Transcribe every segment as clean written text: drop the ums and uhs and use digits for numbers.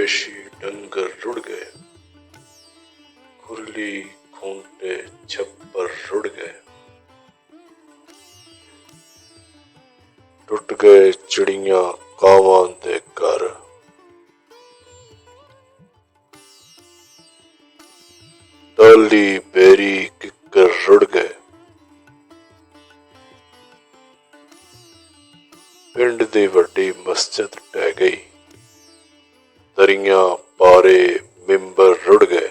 मवेशी डंगर रुड़ गए, खुरली खूंटे छप्पर रुड़ गए, टुट गए चिड़ियां कावां दे घर, टाली बेरी किकर रुड़ गए, पिंड दी वड्डी मस्जिद ढह गई, दरियां पारे मिंबर रुड़ गए।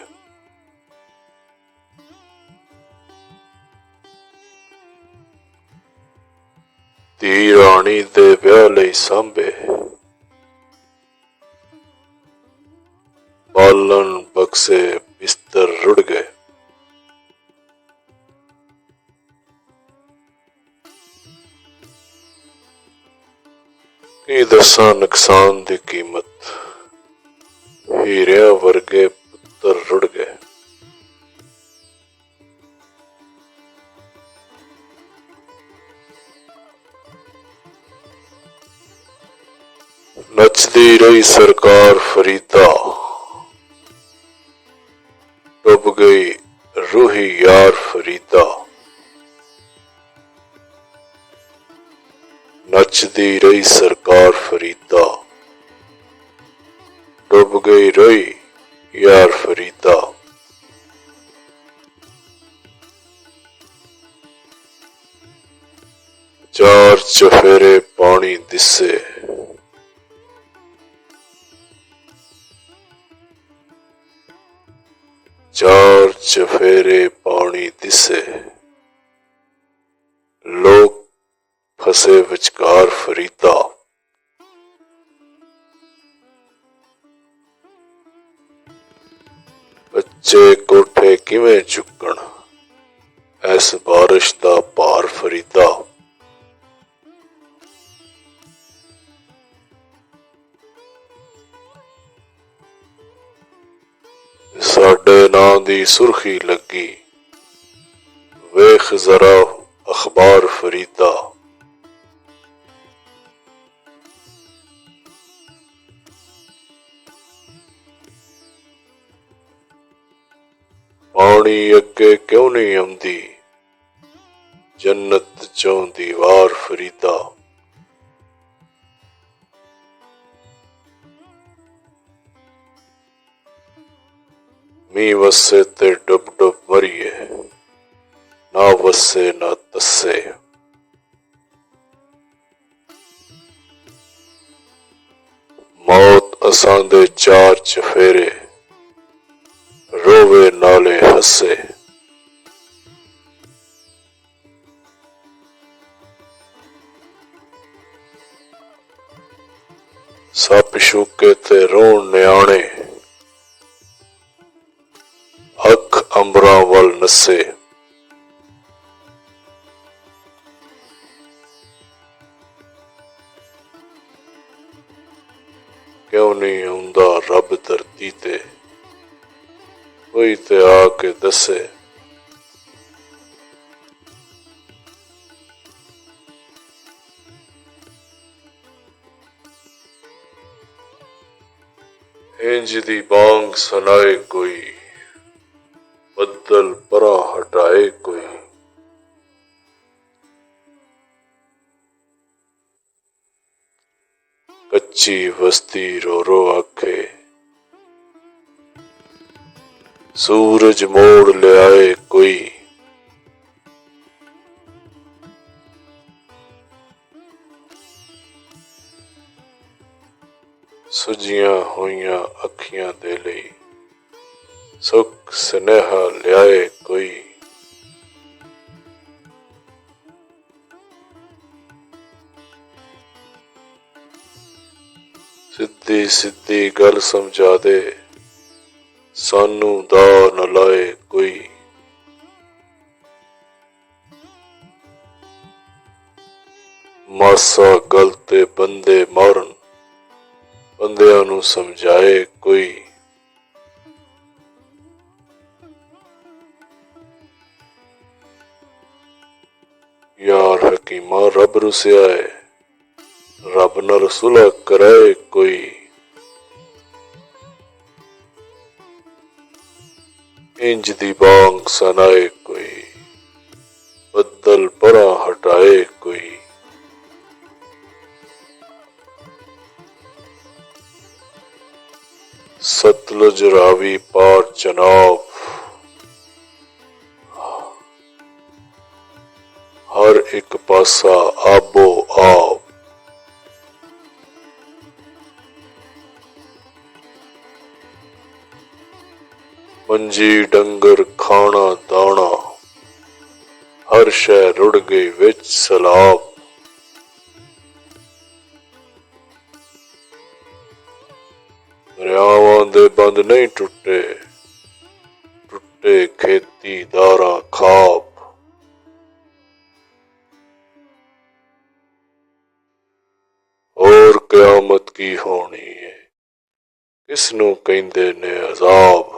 धी राणी दे ब्याह लई सांभे, बालन बक्से बिस्तर रुड़ गए। की दसा नुकसान दी कीमत, हीरिया वर्गे पुत्र रुड़ गए। नचदी रही सरकार फरीदा, डूब गई रूही यार फरीदा। नचदी रही सरकार फरीदा, डूब गई रोई यार फरीदा। चार चफेरे पानी दिसे, चार चफेरे पानी दिसे, लोग फसे विचकार फरीदा। बच्चे कोठे किवें चुकण, ऐस बारिश दा भार फरीदा। साडे नां दी सुर्खी लगी, वेख जरा अखबार फरीदा। पानी अगे क्यों नहीं आंदी, जन्नत चों दीवार फरीदा। मी वसे ते डुब डुब मरिए, ना वसे ना तसे। मौत असां दे चार चफेरे, रोवे नाले हसे। सप शूके ते रोण न्याणे, अख अंबरां वल नसे। क्यों नहीं आउंदा रब धरती ते, कोई ते आके दसे। इंज दी बांग सुनाए कोई, बदल परा हटाए कोई। कच्ची बस्ती रो रो आखे, सूरज मोड़ ले आए कोई। सुजियां होइयां अखियां दे लई, सुख स्नेहा लियाए कोई। सिद्धी सिद्धी गल समझा दे, सानू दा न लाए कोई। मासा गल ते बंदे मारन, बंदियां नू समझाए कोई। यार हकीमा रब रुसिया है, रब नाल सुलह कराए कोई। इंज दी बांग सनाए कोई, बदल परा हटाए कोई। सतलुज रावी पार चनाब, हर एक पासा आबो आब। मंजी डंगर खाना दाना, हर शै रुड़ गई विच सलाब। दरियावां दे बंद नहीं टुटे, टुटे खेती दारा खाब। और कयामत की होनी है, किसनू कहंदे ने अजाब।